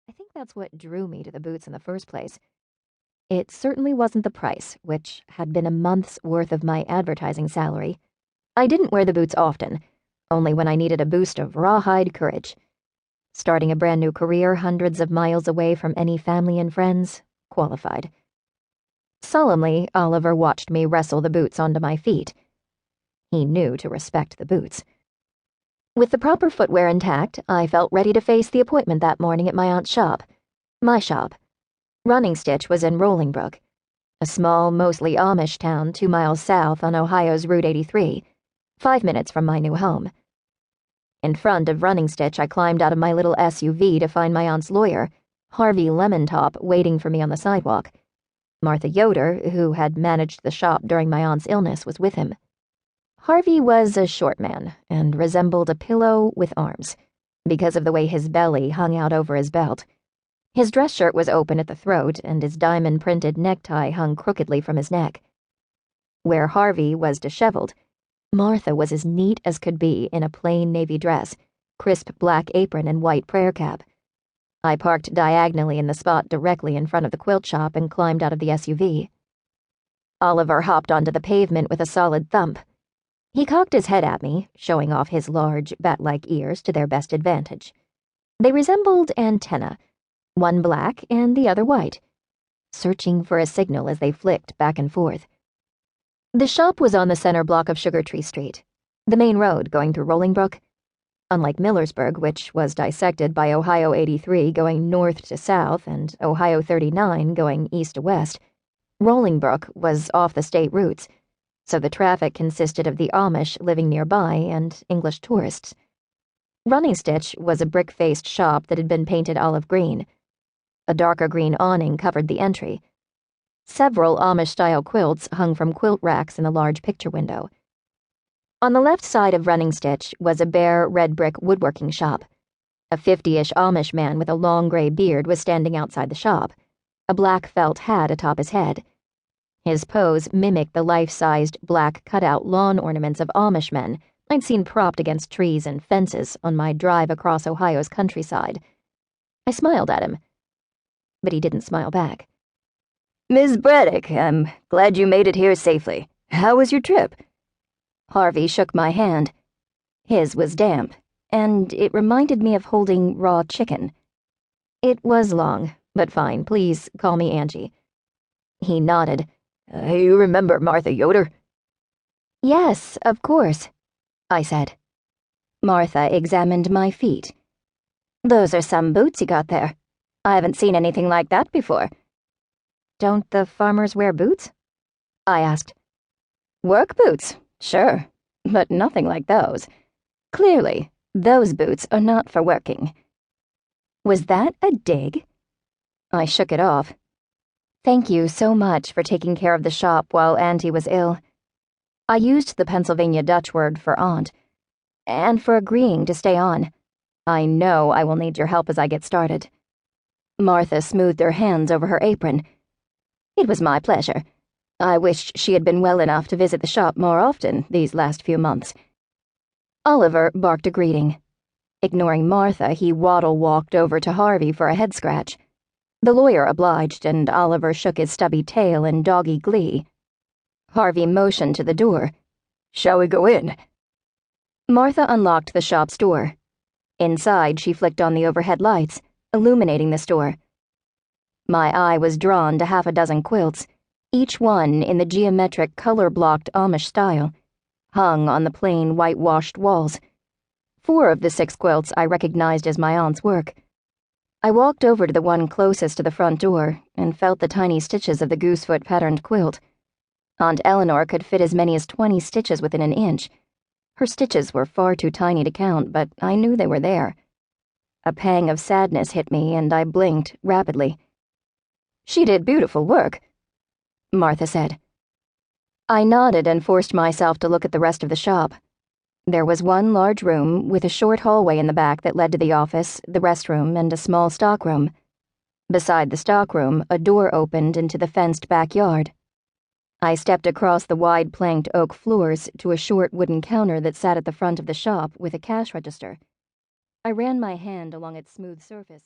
I think that's what drew me to the boots in the first place. It certainly wasn't the price, which had been a month's worth of my advertising salary. I didn't wear the boots often, only when I needed a boost of rawhide courage. Starting a brand new career hundreds of miles away from any family and friends, qualified. Solemnly, Oliver watched me wrestle the boots onto my feet. He knew to respect the boots. With the proper footwear intact, I felt ready to face the appointment that morning at my aunt's shop. My shop. Running Stitch was in Rolling Brook, a small, mostly Amish town 2 miles south on Ohio's Route 83, 5 minutes from my new home. In front of Running Stitch, I climbed out of my little SUV to find my aunt's lawyer, Harvey Lemontop, waiting for me on the sidewalk. Martha Yoder, who had managed the shop during my aunt's illness, was with him. Harvey was a short man and resembled a pillow with arms, because of the way his belly hung out over his belt. His dress shirt was open at the throat, and his diamond-printed necktie hung crookedly from his neck. Where Harvey was disheveled, Martha was as neat as could be in a plain navy dress, crisp black apron, and white prayer cap. I parked diagonally in the spot directly in front of the quilt shop and climbed out of the SUV. Oliver hopped onto the pavement with a solid thump. He cocked his head at me, showing off his large, bat-like ears to their best advantage. They resembled antennae, one black and the other white, searching for a signal as they flicked back and forth. The shop was on the center block of Sugar Tree Street, the main road going through Rolling Brook. Unlike Millersburg, which was dissected by Ohio 83 going north to south and Ohio 39 going east to west, Rolling Brook was off the state routes, so the traffic consisted of the Amish living nearby and English tourists. Running Stitch was a brick-faced shop that had been painted olive green. A darker green awning covered the entry. Several Amish-style quilts hung from quilt racks in the large picture window. On the left side of Running Stitch was a bare red-brick woodworking shop. A 50-ish Amish man with a long gray beard was standing outside the shop, a black felt hat atop his head. His pose mimicked the life-sized black cutout lawn ornaments of Amish men I'd seen propped against trees and fences on my drive across Ohio's countryside. I smiled at him, but he didn't smile back. Miss Braddock, I'm glad you made it here safely. How was your trip? Harvey shook my hand. His was damp, and it reminded me of holding raw chicken. It was long, but fine. Please call me Angie. He nodded. You remember Martha Yoder? Yes, of course, I said. Martha examined my feet. Those are some boots you got there. I haven't seen anything like that before. Don't the farmers wear boots? I asked. Work boots, sure, but nothing like those. Clearly, those boots are not for working. Was that a dig? I shook it off. Thank you so much for taking care of the shop while Auntie was ill. I used the Pennsylvania Dutch word for aunt, and for agreeing to stay on. I know I will need your help as I get started. Martha smoothed her hands over her apron. It was my pleasure. I wished she had been well enough to visit the shop more often these last few months. Oliver barked a greeting. Ignoring Martha, he waddle-walked over to Harvey for a head scratch. The lawyer obliged, and Oliver shook his stubby tail in doggy glee. Harvey motioned to the door. Shall we go in? Martha unlocked the shop's door. Inside, she flicked on the overhead lights, illuminating the store. My eye was drawn to half a dozen quilts, each one in the geometric color-blocked Amish style, hung on the plain whitewashed walls. 4 of the 6 quilts I recognized as my aunt's work. I walked over to the one closest to the front door and felt the tiny stitches of the goosefoot-patterned quilt. Aunt Eleanor could fit as many as 20 stitches within an inch. Her stitches were far too tiny to count, but I knew they were there. A pang of sadness hit me, and I blinked rapidly. She did beautiful work, Martha said. I nodded and forced myself to look at the rest of the shop. There was one large room with a short hallway in the back that led to the office, the restroom, and a small stockroom. Beside the stockroom, a door opened into the fenced backyard. I stepped across the wide planked oak floors to a short wooden counter that sat at the front of the shop with a cash register. I ran my hand along its smooth surface.